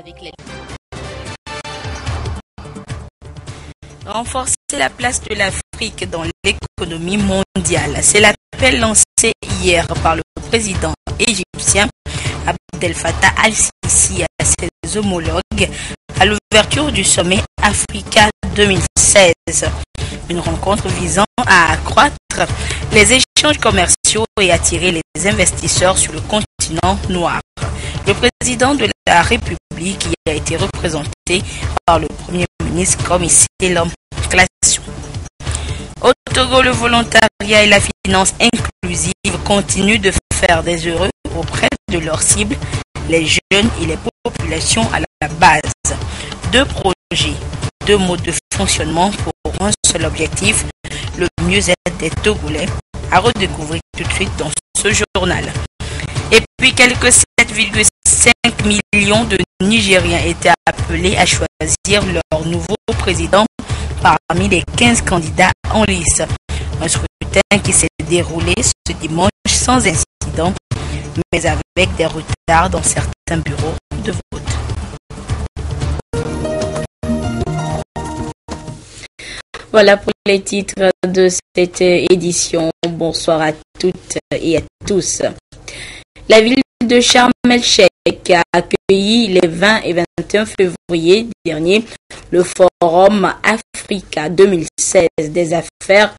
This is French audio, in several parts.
avec les... Renforcer la place de l'Afrique dans l'économie mondiale. C'est l'appel lancé hier par le président égyptien Abdel Fattah al-Sisi à ses homologues à l'ouverture du sommet Africa 2016. Une rencontre visant à accroître les échanges commerciaux et attirer les investisseurs sur le continent noir. Le président de la République y a été représenté par le Premier ministre Comissé L'Homme Classou. Au Togo, le volontariat et la finance inclusive continuent de faire des heureux auprès de leurs cibles, les jeunes et les populations à la base. 2 projets, 2 modes de fonctionnement pour un seul objectif, le mieux-être des Togolais, à redécouvrir tout de suite dans ce journal. Et puis quelques 7,5 millions de Nigériens étaient appelés à choisir leur nouveau président parmi les 15 candidats en lice. Un scrutin qui s'est déroulé ce dimanche sans incident, mais avec des retards dans certains bureaux de vote. Voilà pour les titres de cette édition. Bonsoir à toutes et à tous. La ville de Sharm el-Sheikh a accueilli les 20 et 21 février dernier le Forum Africa 2016 des affaires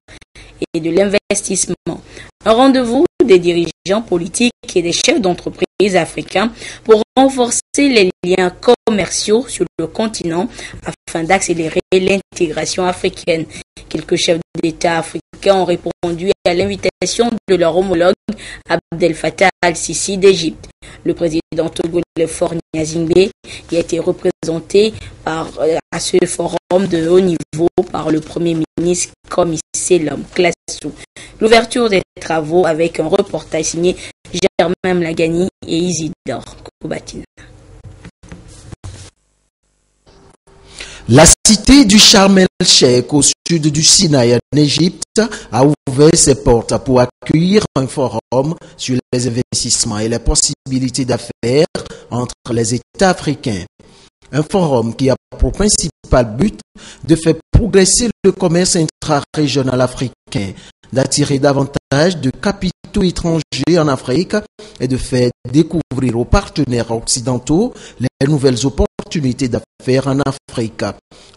et de l'investissement. Un rendez-vous des dirigeants politiques et des chefs d'entreprise africains pour renforcer les liens commerciaux sur le continent afin d'accélérer l'intégration africaine. Quelques chefs d'État africains ont répondu à l'invitation de leur homologue Abdel Fattah al-Sisi d'Égypte. Le président togolais Faure Gnassingbé y a été représenté à ce forum de haut niveau par le Premier ministre Comissé L'Homme Classou. L'ouverture des travaux avec un reportage signé Germain Mlagani et Isidore Koubatine. La cité du Sharm el-Sheikh au sud du Sinaï en Égypte a ouvert ses portes pour accueillir un forum sur les investissements et les possibilités d'affaires entre les États africains. Un forum qui a pour principal but de faire progresser le commerce intra-régional africain, d'attirer davantage de capitaux étrangers en Afrique et de faire découvrir aux partenaires occidentaux les nouvelles opportunités d'affaires en Afrique.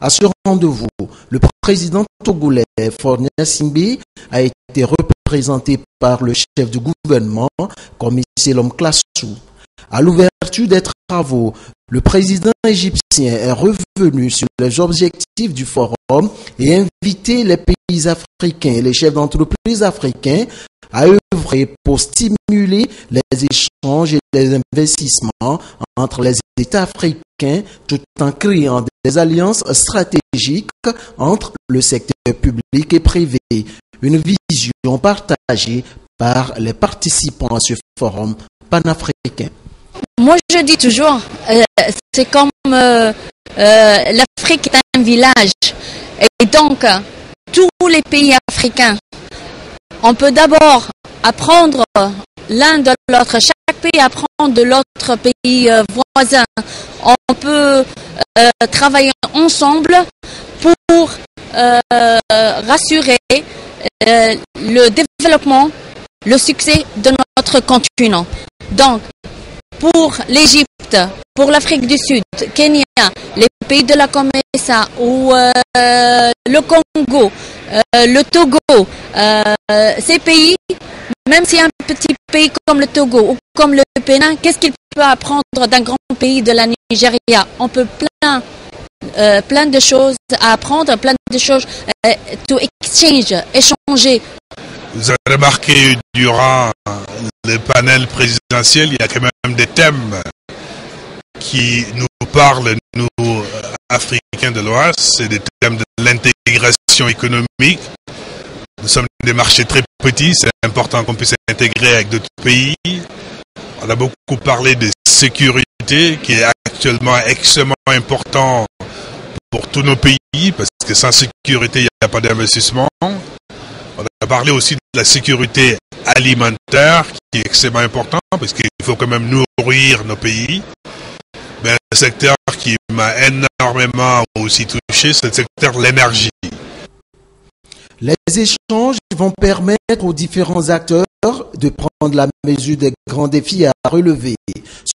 À ce rendez-vous, le président togolais Faure Gnassingbé a été représenté par le chef du gouvernement, Comissé L'Homme Classou. À l'ouverture des travaux, le président égyptien est revenu sur les objectifs du forum et invité les pays africains et les chefs d'entreprise africains à œuvrer pour stimuler les échanges et les investissements entre les États africains tout en créant des alliances stratégiques entre le secteur public et privé. Une vision partagée par les participants à ce forum panafricain. Moi, je dis toujours, c'est comme l'Afrique est un village. Et donc, tous les pays africains, on peut d'abord apprendre l'un de l'autre. Chaque pays apprend de l'autre pays voisin. On peut travailler ensemble pour rassurer le développement, le succès de notre continent. Donc, pour l'Égypte, pour l'Afrique du Sud, Kenya, les pays de la Comesa ou le Congo, le Togo, ces pays, même si un petit pays comme le Togo ou comme le Bénin, qu'est-ce qu'il peut apprendre d'un grand pays de la Nigeria? On peut plein de choses à apprendre, plein de choses to exchange, échanger. Vous avez remarqué durant le panel présidentiel, il y a quand même des thèmes qui nous parlent, nous, Africains de l'Ouest. C'est des thèmes de l'intégration économique. Nous sommes des marchés très petits, c'est important qu'on puisse s'intégrer avec d'autres pays. On a beaucoup parlé de sécurité, qui est actuellement extrêmement important pour tous nos pays, parce que sans sécurité, il n'y a pas d'investissement. On a parlé aussi de la sécurité alimentaire, qui est extrêmement important, parce qu'il faut quand même nourrir nos pays. Mais secteur qui m'a énormément aussi touché, c'est le secteur de l'énergie. Les échanges vont permettre aux différents acteurs de prendre la mesure des grands défis à relever.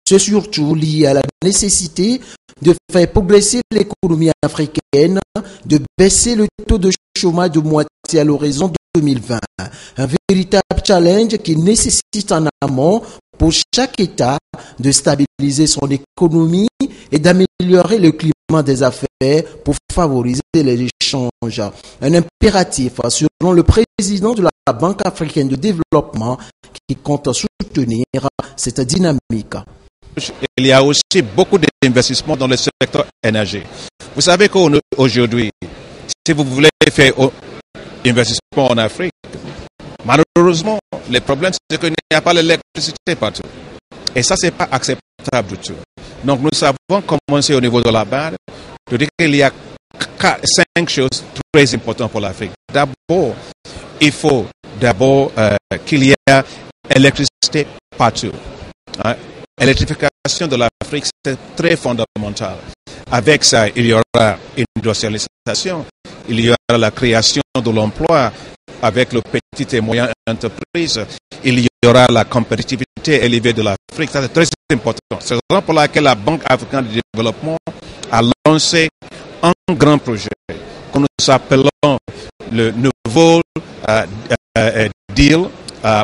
C'est surtout lié à la nécessité de faire progresser l'économie africaine, de baisser le taux de chômage de moitié à l'horizon 2020. Un véritable challenge qui nécessite en amont pour chaque État de stabiliser son économie et d'améliorer le climat des affaires pour favoriser les échanges. Un impératif selon le président de la Banque africaine de développement qui compte soutenir cette dynamique. Il y a aussi beaucoup d'investissements dans le secteur énergie. Vous savez qu'aujourd'hui, si vous voulez faire investissement en Afrique, malheureusement, le problème c'est qu'il n'y a pas l'électricité partout. Et ça, c'est pas acceptable du tout. Donc, nous avons commencé au niveau de la base de dire qu'il y a 5 choses très importantes pour l'Afrique. D'abord, il faut qu'il y ait électricité partout. L'électrification de l'Afrique, c'est très fondamental. Avec ça, il y aura une industrialisation, il y aura la création de l'emploi avec les petites et moyennes entreprises, il y aura la compétitivité élevée de l'Afrique. Ça, c'est très important. C'est la raison pour laquelle la Banque africaine de développement a lancé un grand projet que nous appelons le nouveau deal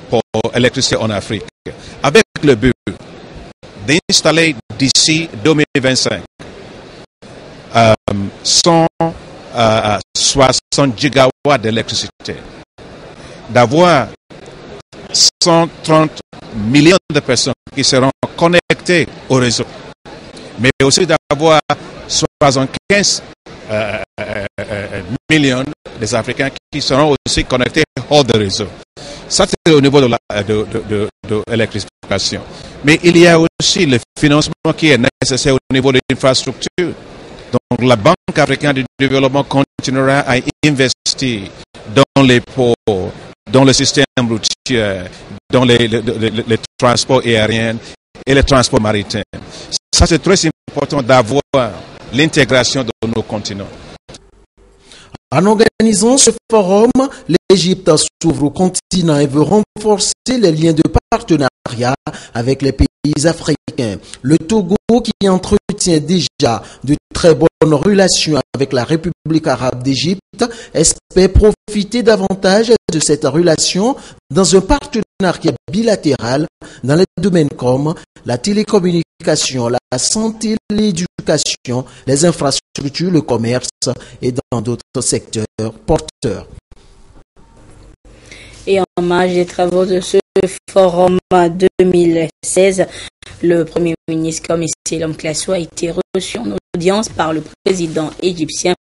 pour l'électricité en Afrique, avec le but d'installer d'ici 2025 160 gigawatts d'électricité, d'avoir 130 millions de personnes qui seront connectées au réseau, mais aussi d'avoir 75 millions des Africains qui seront aussi connectés hors de réseau. Ça, c'est au niveau de l'électrification. Mais il y a aussi le financement qui est nécessaire au niveau de l'infrastructure. Donc, la Banque africaine de développement continuera à investir dans les ports, dans le système routier, dans les transports aériens et les transports maritimes. Ça, c'est très important d'avoir l'intégration de nos continents. En organisant ce forum, l'Égypte s'ouvre au continent et veut renforcer les liens de partenariat avec les pays africains. Le Togo, qui entretient déjà de très bonnes relations avec la République arabe d'Égypte, espère profiter davantage de cette relation dans un partenariat bilatéral dans les domaines comme la télécommunication, la santé, l'éducation, les infrastructures, le commerce et dans d'autres secteurs porteurs. Et en marge des travaux de ce forum 2016, le Premier ministre commissaire Lom Klasso a été reçu en audience par le président égyptien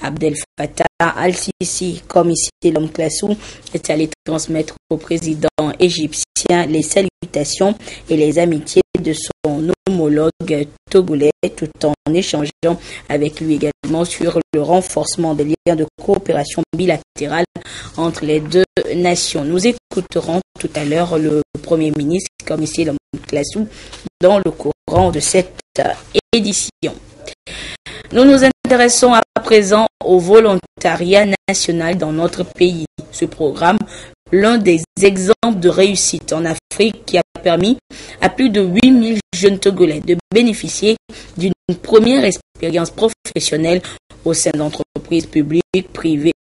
Abdel Fattah al-Sisi. Commissaire Lom Klasso est allé transmettre au président égyptien les salutations et les amitiés de son homologue togolais, tout en échangeant avec lui également sur le renforcement des liens de coopération bilatérale entre les deux nations. Nous écouterons tout à l'heure le Premier ministre, commissaire Lom Klasso, dans le courant de cette édition. Nous nous intéressons à présent au volontariat national dans notre pays. Ce programme, l'un des exemples de réussite en Afrique qui a permis à plus de 8000 jeunes Togolais de bénéficier d'une première expérience professionnelle au sein d'entreprises publiques, privées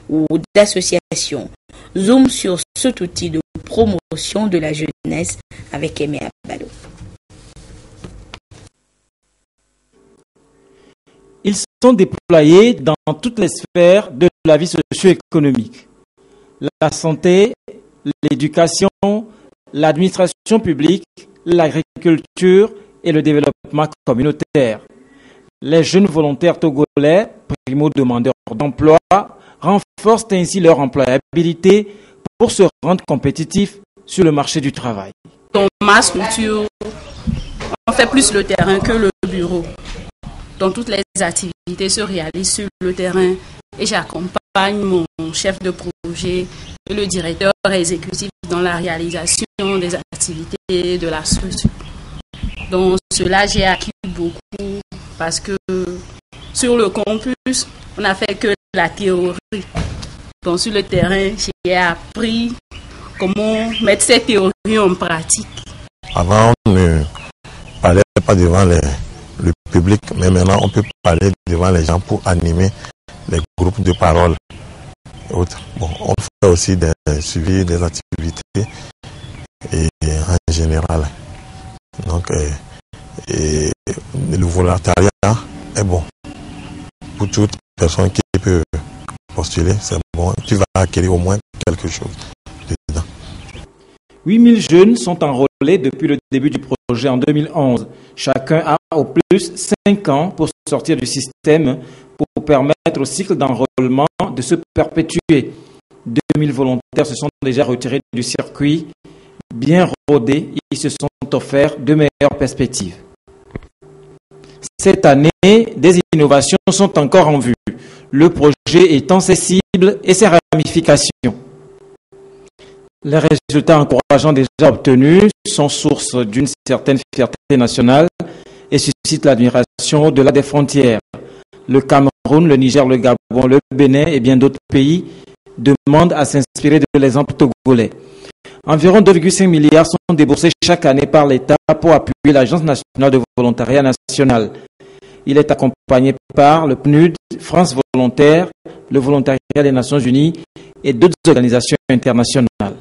ou d'associations. Zoom sur cet outil de promotion de la jeunesse avec Aimé Abalo. Ils sont déployés dans toutes les sphères de la vie socio-économique. La santé, l'éducation, l'administration publique, l'agriculture et le développement communautaire. Les jeunes volontaires togolais, primo-demandeurs d'emploi, renforcent ainsi leur employabilité pour se rendre compétitifs sur le marché du travail. Dans ma structure, on fait plus le terrain que le bureau. Donc toutes les activités se réalisent sur le terrain et j'accompagne mon chef de projet et le directeur exécutif dans la réalisation des activités de la structure. Donc cela, j'ai acquis beaucoup parce que sur le campus, on n'a fait que la théorie. Donc sur le terrain, j'ai appris comment mettre cette théorie en pratique. Avant, on ne parlait pas devant le public, mais maintenant on peut parler devant les gens pour animer les groupes de parole et autres. Bon, on fait aussi des suivis des activités et en général. Donc, et le volontariat est bon. Pour toute personne qui peut postuler, c'est bon. Tu vas acquérir au moins quelque chose dedans. 8000 jeunes sont enrôlés depuis le début du projet en 2011. Chacun a au plus 5 ans pour sortir du système pour permettre au cycle d'enrôlement de se perpétuer. 2000 volontaires se sont déjà retirés du circuit. Bien rodés, ils se sont offerts de meilleures perspectives. Cette année, des innovations sont encore en vue. Le projet étant sensible et ses ramifications. Les résultats encourageants déjà obtenus sont source d'une certaine fierté nationale et suscitent l'admiration au-delà des frontières. Le Cameroun, le Niger, le Gabon, le Bénin et bien d'autres pays demandent à s'inspirer de l'exemple togolais. Environ 2,5 milliards sont déboursés chaque année par l'État pour appuyer l'Agence nationale de volontariat national. Il est accompagné par le PNUD, France Volontaire, le Volontariat des Nations Unies et d'autres organisations internationales.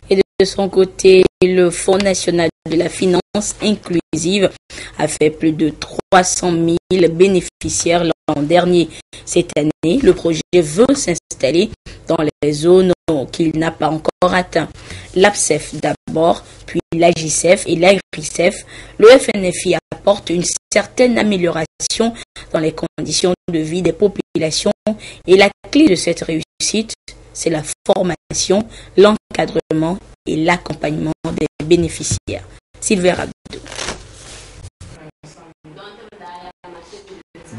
Et de son côté, le Fonds national de la finance inclusive a fait plus de 300 000 bénéficiaires l'an dernier. Cette année, le projet veut s'installer dans les zones qu'il n'a pas encore atteintes. L'APSEF d'abord, puis l'AGICEF et l'AGRICEF. Le FNFI apporte une certaine amélioration dans les conditions de vie des populations et la clé de cette réussite, c'est la formation, l'encadrement et l'accompagnement des bénéficiaires. Sylvain Rabdou.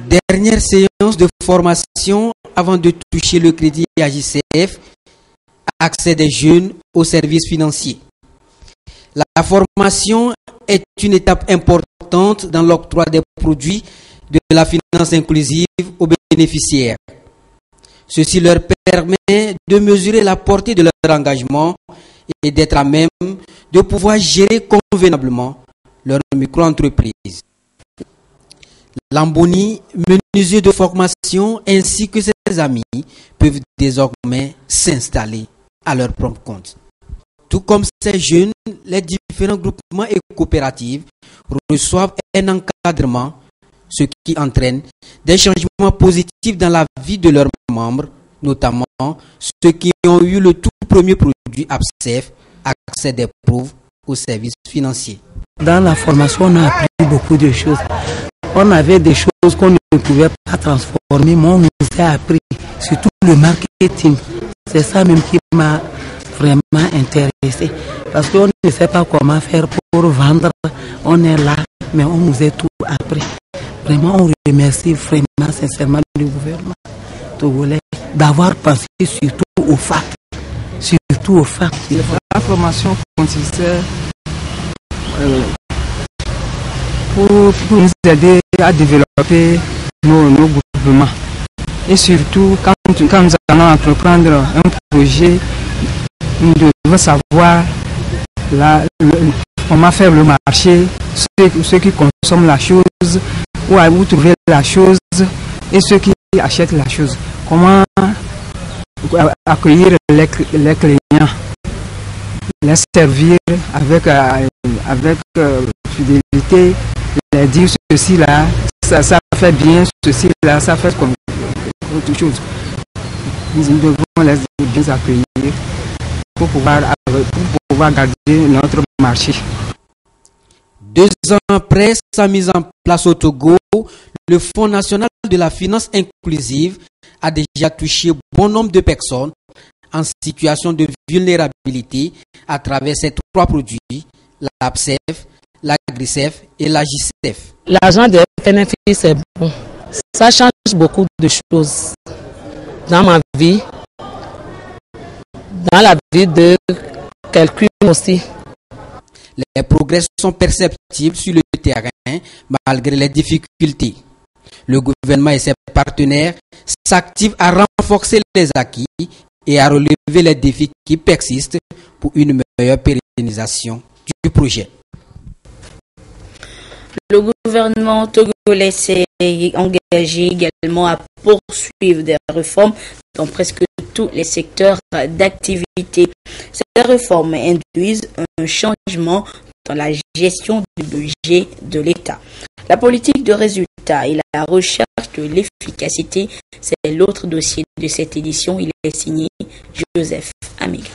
Dernière séance de formation avant de toucher le crédit AGCF, accès des jeunes aux services financiers. La formation est une étape importante dans l'octroi des produits de la finance inclusive aux bénéficiaires. Ceci leur permet de mesurer la portée de leur engagement et d'être à même de pouvoir gérer convenablement leur micro-entreprise. Lamboni, menuisier de formation, ainsi que ses amis peuvent désormais s'installer à leur propre compte. Tout comme ces jeunes, les différents groupements et coopératives reçoivent un encadrement, ce qui entraîne des changements positifs dans la vie de leurs membres, notamment ceux qui ont eu le tout premier produit APSEF, accès d'éprouve aux services financiers. Dans la formation, on a appris beaucoup de choses. On avait des choses qu'on ne pouvait pas transformer, mais on nous a appris, surtout le marketing. C'est ça même qui m'a vraiment intéressé. Parce qu'on ne sait pas comment faire pour vendre. On est là, mais on nous a tout appris. Vraiment, on remercie vraiment sincèrement le gouvernement togolais d'avoir pensé surtout aux femmes. Surtout aux femmes. La formation consistait pour nous aider à développer nos groupements. Et surtout, quand nous allons entreprendre un projet, nous devons savoir comment faire le marché, ceux qui consomment la chose, où trouver la chose, et ceux qui achètent la chose. Comment accueillir les clients, les servir avec fidélité, les dire ceci là, ça fait bien, ceci là, ça fait comme autre chose. Nous devons les bien accueillir pour pouvoir garder notre marché. 2 ans après sa mise en place au Togo, le Fonds national de la finance inclusive a déjà touché bon nombre de personnes en situation de vulnérabilité à travers ces 3 produits, l'APSEF, l'AGRICEF et l'AGICEF. L'argent de FNFI, c'est bon. Ça change beaucoup de choses dans ma vie, dans la vie de quelqu'un aussi. Les progrès sont perceptibles sur le terrain malgré les difficultés. Le gouvernement et ses partenaires s'activent à renforcer les acquis et à relever les défis qui persistent pour une meilleure pérennisation du projet. Le gouvernement togolais s'est engagé également à poursuivre des réformes dans presque tous les secteurs d'activité. Ces réformes induisent un changement dans la gestion du budget de l'État. La politique de résultat et la recherche de l'efficacité, c'est l'autre dossier de cette édition. Il est signé Joseph Amiga.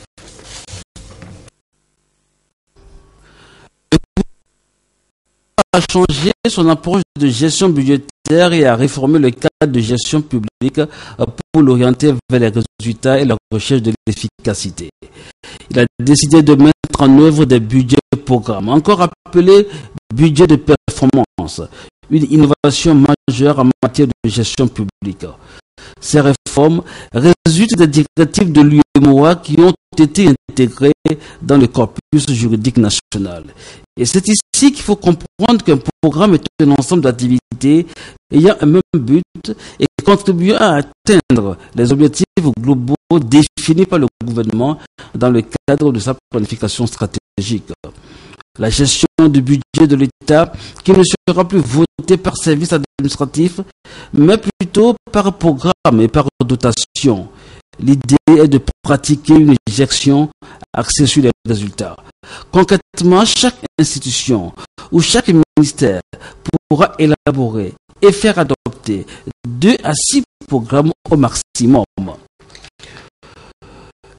A changé son approche de gestion budgétaire et a réformé le cadre de gestion publique pour l'orienter vers les résultats et la recherche de l'efficacité. Il a décidé de mettre en œuvre des budgets programmes, encore appelés budgets de performance, une innovation majeure en matière de gestion publique. Ces réformes résultent des directives de l'UEMOA qui ont été intégrées dans le corpus juridique national. Et c'est ici qu'il faut comprendre qu'un programme est un ensemble d'activités ayant un même but et contribuant à atteindre les objectifs globaux définis par le gouvernement dans le cadre de sa planification stratégique. La gestion du budget de l'État qui ne sera plus votée par service administratif, mais plutôt par programme et par dotation. L'idée est de pratiquer une gestion axée sur les résultats. Concrètement, chaque institution ou chaque ministère pourra élaborer et faire adopter 2 à 6 programmes au maximum.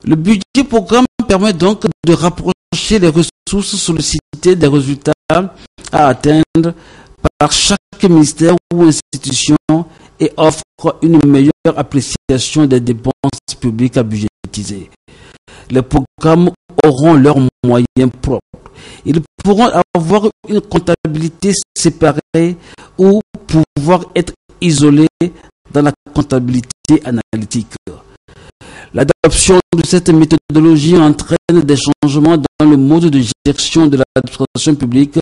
Le budget programme permet donc de rapprocher les ressources sollicitées des résultats à atteindre par chaque ministère ou institution et offre une meilleure appréciation des dépenses publiques à budgétiser. Les programmes auront leurs moyens propres. Ils pourront avoir une comptabilité séparée ou pouvoir être isolés dans la comptabilité analytique. L'adoption de cette méthodologie entraîne des changements dans le mode de gestion de l'administration publique.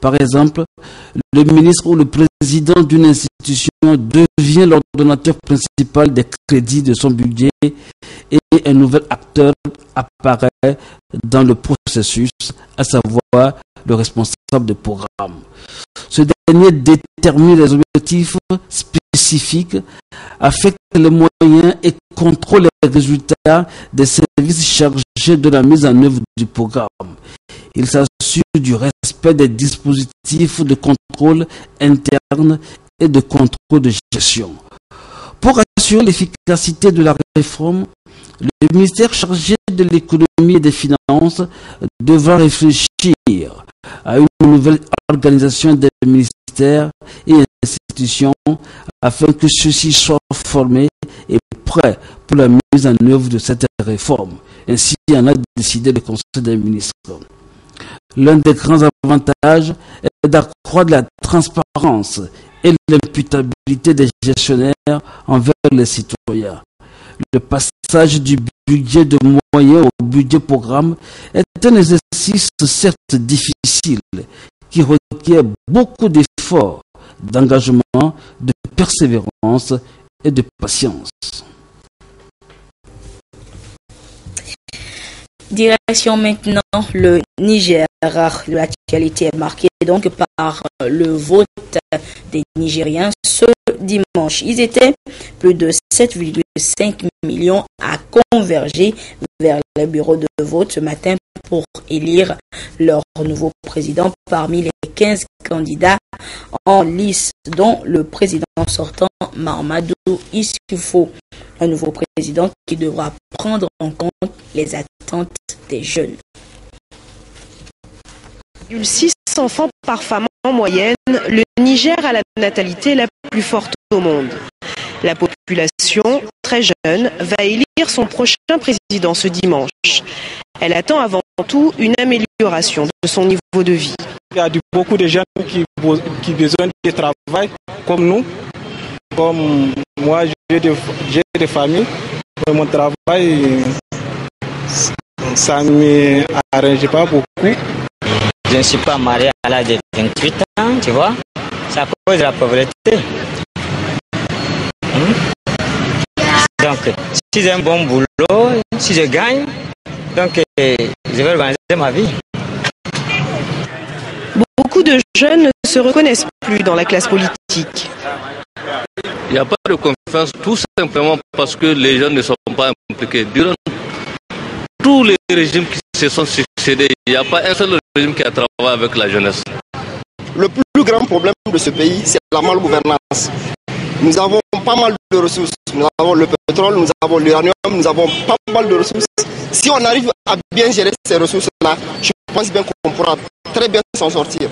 Par exemple, le ministre ou le président d'une institution devient l'ordonnateur principal des crédits de son budget et un nouvel acteur apparaît dans le processus, à savoir le responsable de programme. Ce dernier détermine les objectifs spécifiques, affecte les moyens et contrôle les résultats des services chargés de la mise en œuvre du programme. Il s'assure du respect des dispositifs de contrôle interne et de contrôle de gestion. Pour assurer l'efficacité de la réforme, le ministère chargé de l'économie et des finances devra réfléchir à une nouvelle organisation des ministères et institutions afin que ceux-ci soient formés et prêts pour la mise en œuvre de cette réforme. Ainsi en a décidé le Conseil des ministres. L'un des grands avantages est d'accroître la transparence et l'imputabilité des gestionnaires envers les citoyens. Le passage du budget de moyens au budget programme est un exercice certes difficile qui requiert beaucoup d'efforts, d'engagement, de persévérance et de patience. Direction maintenant le Niger. L'actualité est marquée donc par le vote des Nigériens ce dimanche. Ils étaient plus de 7,5 millions à converger vers les bureaux de vote ce matin pour élire leur nouveau président parmi les 15 candidats en lice, dont le président sortant Mahamadou Issoufou, un nouveau président qui devra prendre en compte les attentes des jeunes. 6 enfants par femme en moyenne, le Niger a la natalité la plus forte au monde. La population, très jeune, va élire son prochain président ce dimanche. Elle attend avant tout une amélioration de son niveau de vie. Il y a beaucoup de jeunes qui ont besoin de travail, comme nous. Comme moi, j'ai des familles. Mon travail, ça ne m'arrange pas beaucoup. Je ne suis pas marié à l'âge de 28 ans, tu vois. C'est à cause de la pauvreté. Donc, si j'ai un bon boulot, si je gagne, donc je vais organiser ma vie. Beaucoup de jeunes ne se reconnaissent plus dans la classe politique. Il n'y a pas de confiance tout simplement parce que les jeunes ne sont pas impliqués. Durant tous les régimes qui se sont succédés, il n'y a pas un seul régime qui a travaillé avec la jeunesse. Le plus grand problème de ce pays, c'est la malgouvernance. Nous avons pas mal de ressources. Nous avons le pétrole, nous avons l'uranium, nous avons pas mal de ressources. Si on arrive à bien gérer ces ressources-là, je pense bien qu'on pourra très bien s'en sortir.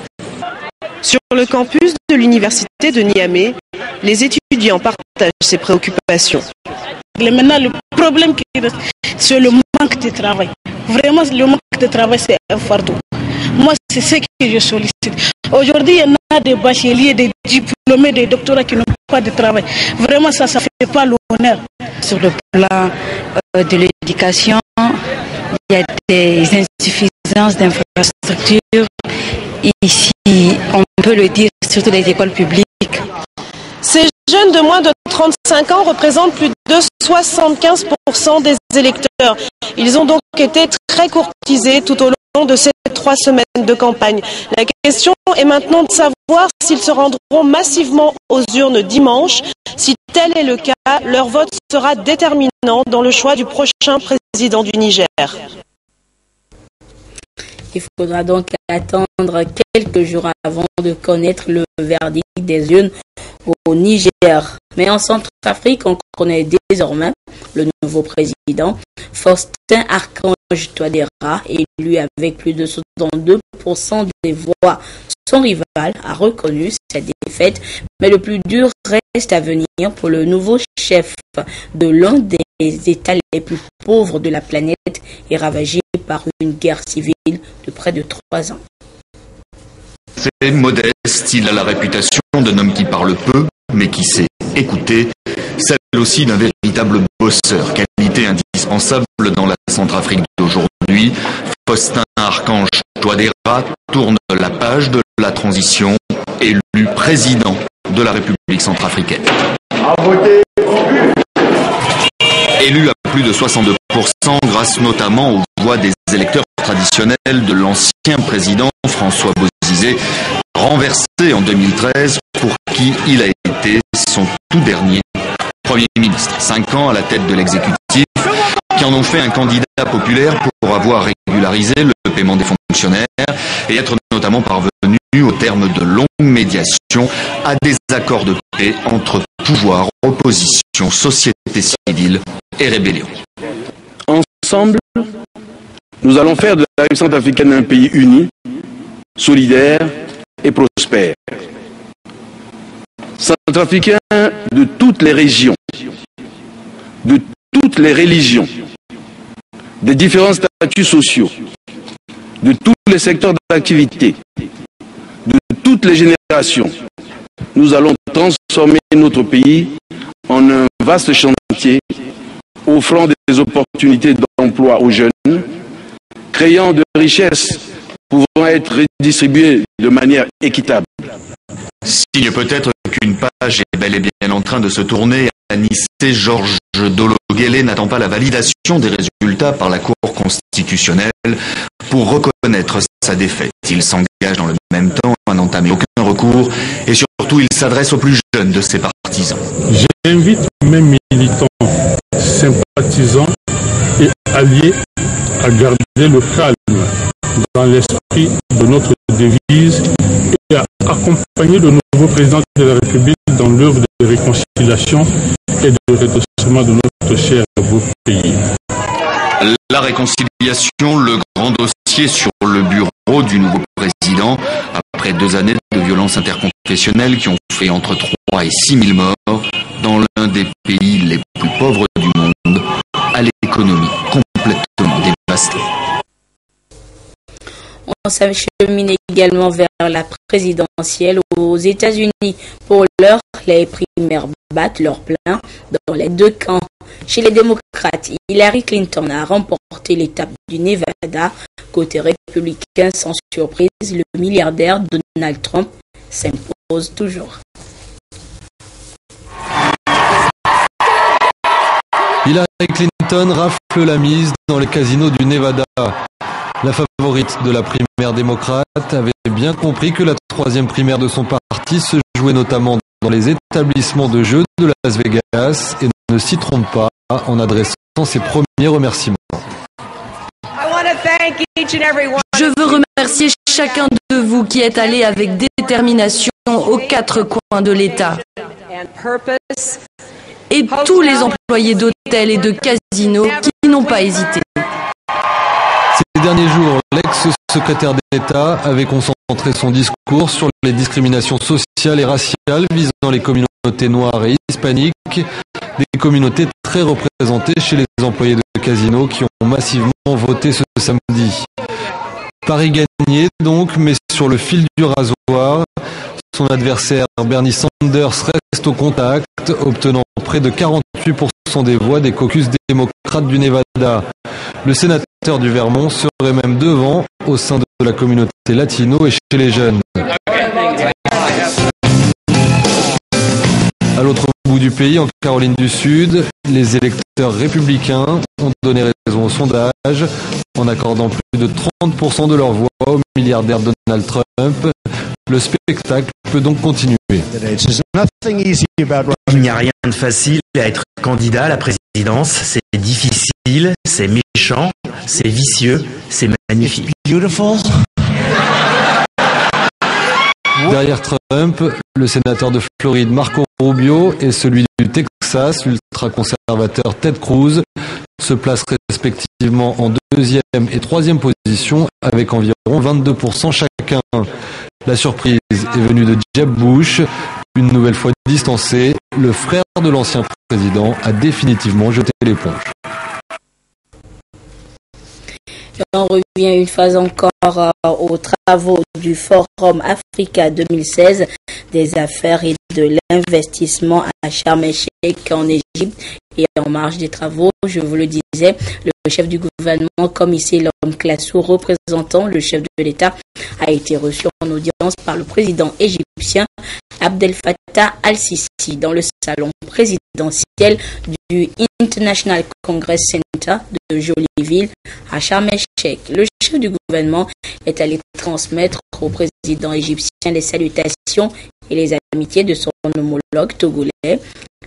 Sur le campus de l'université de Niamey, les étudiants partagent ces préoccupations. Maintenant, le problème qui reste, c'est le manque de travail. Vraiment, le manque de travail, c'est un fardeau. Moi, c'est ce que je sollicite. Aujourd'hui, il y en a des bacheliers, des diplômés, des doctorats qui n'ont pas de travail. Vraiment, ça ne fait pas l'honneur. Sur le plan de l'éducation, il y a des insuffisances d'infrastructures. Ici, on peut le dire, surtout les écoles publiques. Ces jeunes de moins de 35 ans représentent plus de 75% des électeurs. Ils ont donc été très courtisés tout au long de ces 3 semaines de campagne. La question est maintenant de savoir s'ils se rendront massivement aux urnes dimanche. Si tel est le cas, leur vote sera déterminant dans le choix du prochain président du Niger. Il faudra donc attendre quelques jours avant de connaître le verdict des urnes au Niger. Mais en Centrafrique, on connaît désormais le nouveau président, Faustin Archange Touadéra, élu avec plus de 62% des voix. Son rival a reconnu cette défaite, mais le plus dur reste à venir pour le nouveau chef de l'un des États les plus pauvres de la planète et ravagé par une guerre civile de près de 3 ans. C'est modeste, il a la réputation d'un homme qui parle peu, mais qui sait écouter, celle aussi d'un véritable bosseur, qualité indispensable dans la Centrafrique d'aujourd'hui. Faustin Archange Touadéra tourne la page de la transition, élu président de la République centrafricaine. Élu à plus de 62% grâce notamment aux voix des électeurs traditionnels de l'ancien président François Bozizé, renversé en 2013, pour qui il a été son tout dernier Premier ministre. 5 ans à la tête de l'exécutif, qui en ont fait un candidat populaire pour avoir régularisé le paiement des fonctionnaires et être notamment parvenu au terme de longues médiations à des accords de paix entre pouvoir, opposition, société civile et rébellion. Ensemble, nous allons faire de la République centrafricaine un pays uni, solidaire et prospère. Centrafricains de toutes les régions, de toutes les religions, des différents statuts sociaux, de tous les secteurs d'activité, de toutes les générations. Nous allons transformer notre pays en un vaste chantier offrant des opportunités d'emploi aux jeunes, créant de richesses pouvant être redistribuées de manière équitable. Signe peut-être qu'une page est bel et bien en train de se tourner à Nice. Georges Dologuélé n'attend pas la validation des résultats par la Cour constitutionnelle pour reconnaître sa défaite. Il s'engage dans le même temps à n'entamer aucun recours et surtout il s'adresse aux plus jeunes de ses partisans. J'invite mes militants, sympathisants et alliés à garder le calme dans l'esprit de notre devise et à accompagner le nouveau président de la République dans l'œuvre de réconciliation et de redressement de notre cher beau pays. La réconciliation, le grand dossier sur le bureau du nouveau président, après 2 années de violences interconfessionnelles qui ont fait entre 3 et 6 000 morts dans l'un des pays les plus pauvres du monde, à l'économie complètement dévastée. On s'achemine également vers la présidentielle aux États-Unis. Pour l'heure, les primaires battent leur plein dans les 2 camps. Chez les démocrates, Hillary Clinton a remporté l'étape du Nevada. Côté républicain, sans surprise, le milliardaire Donald Trump s'impose toujours. Hillary Clinton rafle la mise dans les casinos du Nevada. La favorite de la primaire démocrate avait bien compris que la troisième primaire de son parti se jouait notamment dans les établissements de jeux de Las Vegas et ne s'y trompe pas en adressant ses premiers remerciements. Je veux remercier chacun de vous qui êtes allé avec détermination aux quatre coins de l'État. Et tous les employés d'hôtels et de casinos qui n'ont pas hésité. Ces derniers jours, l'ex-secrétaire d'État avait concentré son discours sur les discriminations sociales et raciales visant les communautés noires et hispaniques, des communautés très représentées chez les employés de casinos qui ont massivement voté ce samedi. Paris gagné donc, mais sur le fil du rasoir. Son adversaire Bernie Sanders reste au contact, obtenant près de 48% des voix des caucus démocrates du Nevada. Le sénateur du Vermont serait même devant au sein de la communauté latino et chez les jeunes. À l'autre bout du pays, en Caroline du Sud, les électeurs républicains ont donné raison au sondage en accordant plus de 30% de leurs voix au milliardaire Donald Trump. Le spectacle peut donc continuer. Il n'y a rien de facile à être candidat à la présidence. C'est difficile, c'est méchant, c'est vicieux, c'est magnifique. Derrière Trump, le sénateur de Floride Marco Rubio et celui du Texas, l'ultra-conservateur Ted Cruz, se placent respectivement en deuxième et troisième position avec environ 22% chacun. La surprise est venue de Jeb Bush, une nouvelle fois distancé. Le frère de l'ancien président a définitivement jeté l'éponge. On revient une fois encore aux travaux du Forum Africa 2016 des affaires et de l'investissement à Sharm el-Sheikh en Égypte. Et en marge des travaux, je vous le disais, le chef du gouvernement, comme ici l'homme Klassou, représentant le chef de l'État, a été reçu en audience par le président égyptien Abdel Fattah al-Sisi dans le salon présidentiel du International Congress Center de Jolieville à Sharm el-Sheikh. Le chef du gouvernement est allé transmettre au président égyptien les salutations et les amitiés de son homologue togolais.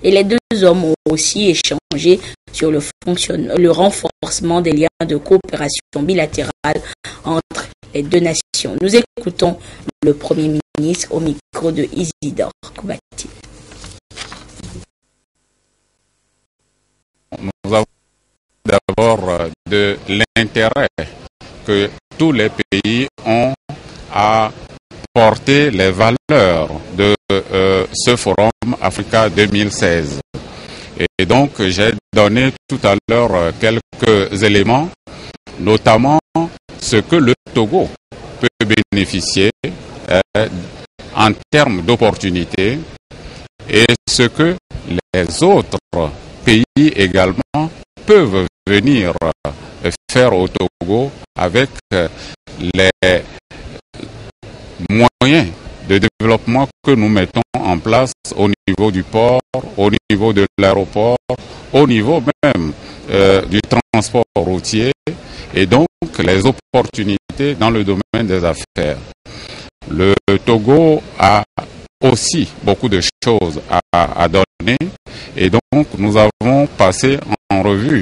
Et les deux hommes ont aussi échangé sur le renforcement des liens de coopération bilatérale entre les deux nations. Nous écoutons le Premier ministre au micro de Isidore Koubati. Nous avons d'abord de l'intérêt que tous les pays ont à porter les valeurs de ce Forum Africa 2016. Et donc, j'ai donné tout à l'heure quelques éléments, notamment ce que le Togo peut bénéficier en termes d'opportunités et ce que les autres pays également peuvent venir faire au Togo avec les moyens de développement que nous mettons en place au niveau du port, au niveau de l'aéroport, au niveau même du transport routier et donc les opportunités dans le domaine des affaires. Le Togo a aussi beaucoup de choses à donner et donc nous avons passé en revue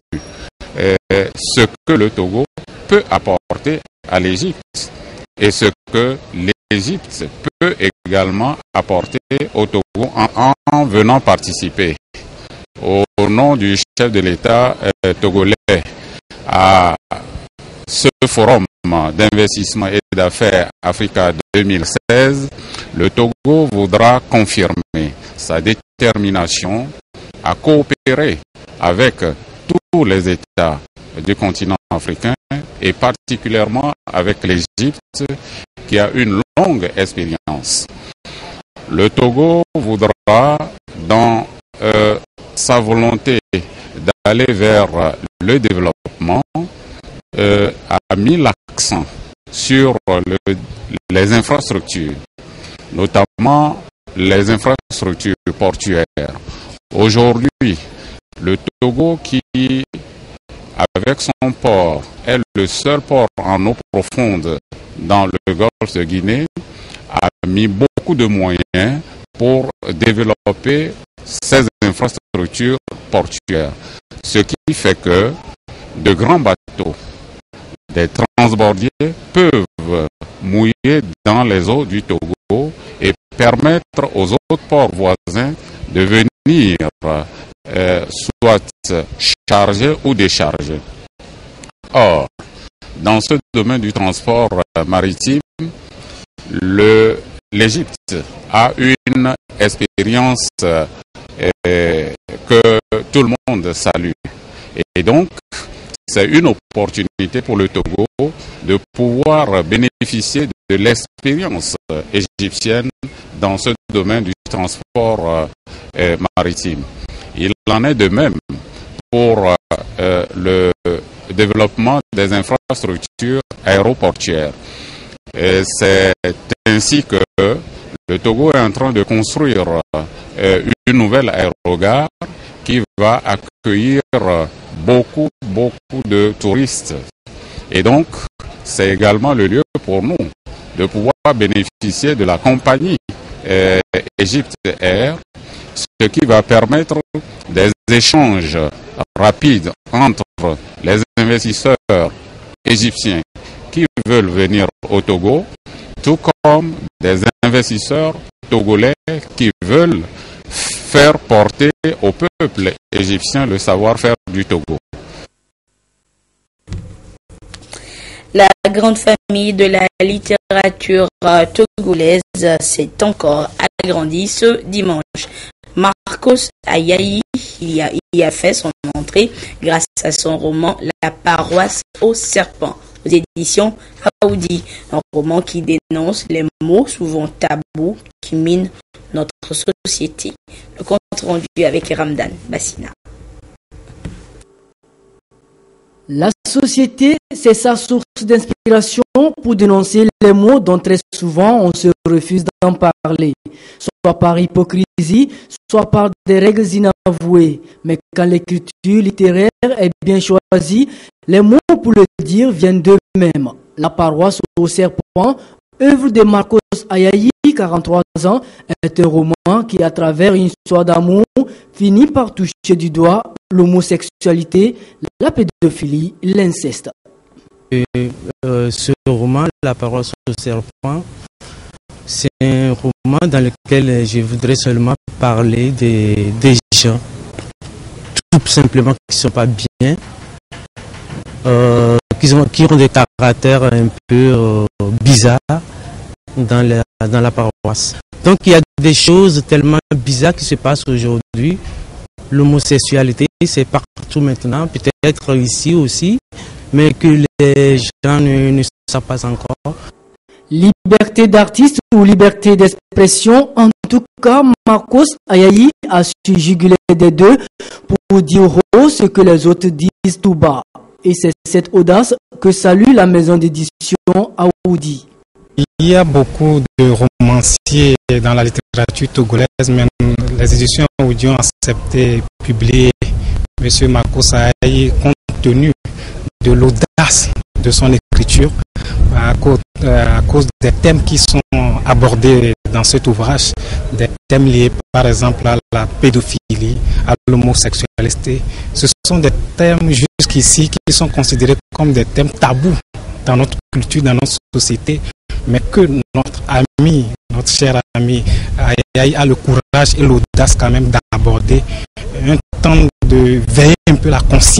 ce que le Togo peut apporter à l'Égypte et ce que l'Égypte peut également apporter au Togo en venant participer. Au nom du chef de l'État togolais à ce forum d'investissement et d'affaires Africa 2016, le Togo voudra confirmer sa détermination à coopérer avec tous les États du continent africain et particulièrement avec l'Égypte qui a une longue expérience. Le Togo voudra, dans sa volonté d'aller vers le développement a mis l'accent sur les infrastructures, notamment les infrastructures portuaires. Aujourd'hui, le Togo, qui, avec son port, est le seul port en eau profonde dans le golfe de Guinée, a mis beaucoup de moyens pour développer ces infrastructures portuaires. Ce qui fait que de grands bateaux, des transbordiers, peuvent mouiller dans les eaux du Togo et permettre aux autres ports voisins de venir soit charger ou décharger. Or, dans ce domaine du transport maritime, l'Égypte a une expérience que tout le monde salue. Et donc, c'est une opportunité pour le Togo de pouvoir bénéficier de l'expérience égyptienne dans ce domaine du transport maritime. Il en est de même pour le développement des infrastructures aéroportuaires. C'est ainsi que le Togo est en train de construire une nouvelle aérogare qui va accueillir beaucoup de touristes. Et donc, c'est également le lieu pour nous de pouvoir bénéficier de la compagnie Egypt Air, ce qui va permettre des échanges rapides entre les investisseurs égyptiens qui veulent venir au Togo, tout comme des investisseurs togolais qui veulent faire porter au peuple égyptien le savoir-faire du Togo. La grande famille de la littérature togolaise s'est encore agrandie ce dimanche. Marcos Ayayi y a fait son entrée grâce à son roman La paroisse au serpent aux éditions Aoudi, un roman qui dénonce les mots souvent tabous qui minent notre société. Le compte rendu avec Ramdan Bassina. La société, c'est sa source d'inspiration pour dénoncer les mots dont très souvent on se refuse d'en parler, soit par hypocrisie, soit par des règles inavouées. Mais quand l'écriture littéraire est bien choisie, les mots pour le dire viennent d'eux-mêmes. La paroisse au serpent, œuvre de Marcos Ayayi, 43 ans, est un roman qui, à travers une histoire d'amour, finit par toucher du doigt l'homosexualité, la pédophilie, l'inceste. Ce roman, La paroisse au serpent, c'est un roman dans lequel je voudrais seulement parler des gens, tout simplement, qui ne sont pas bien, qui ont des caractères un peu bizarres dans la paroisse. Donc il y a des choses tellement bizarres qui se passent aujourd'hui. L'homosexualité, c'est partout maintenant, peut-être ici aussi, mais que les gens ne savent pas encore. Liberté d'artiste ou liberté d'expression, en tout cas, Marcos Ayayi a su juguler des deux pour dire haut ce que les autres disent tout bas. Et c'est cette audace que salue la maison d'édition Aoudi. Il y a beaucoup de romanciers dans la littérature togolaise, mais les éditions Aoudi ont accepté de publier M. Marcos Ayayi compte tenu de l'audace de son écriture, à cause des thèmes qui sont abordés dans cet ouvrage, des thèmes liés par exemple à la pédophilie, à l'homosexualité. Ce sont des thèmes jusqu'ici qui sont considérés comme des thèmes tabous dans notre culture, dans notre société, mais que notre cher ami Ayayi a le courage et l'audace quand même d'aborder, un temps de veiller un peu la conscience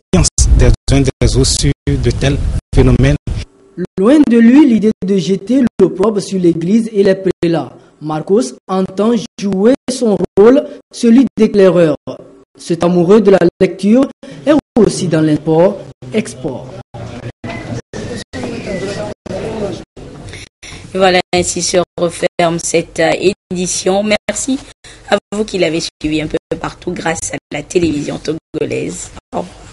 des uns des autres sur de tels phénomènes. Loin de lui l'idée de jeter l'opprobre sur l'Église et les prélats. Marcos entend jouer son rôle, celui d'éclaireur. Cet amoureux de la lecture est aussi dans l'import-export. Voilà, ainsi se referme cette édition. Merci À vous qui l'avez suivi un peu partout grâce à la télévision togolaise. Au revoir.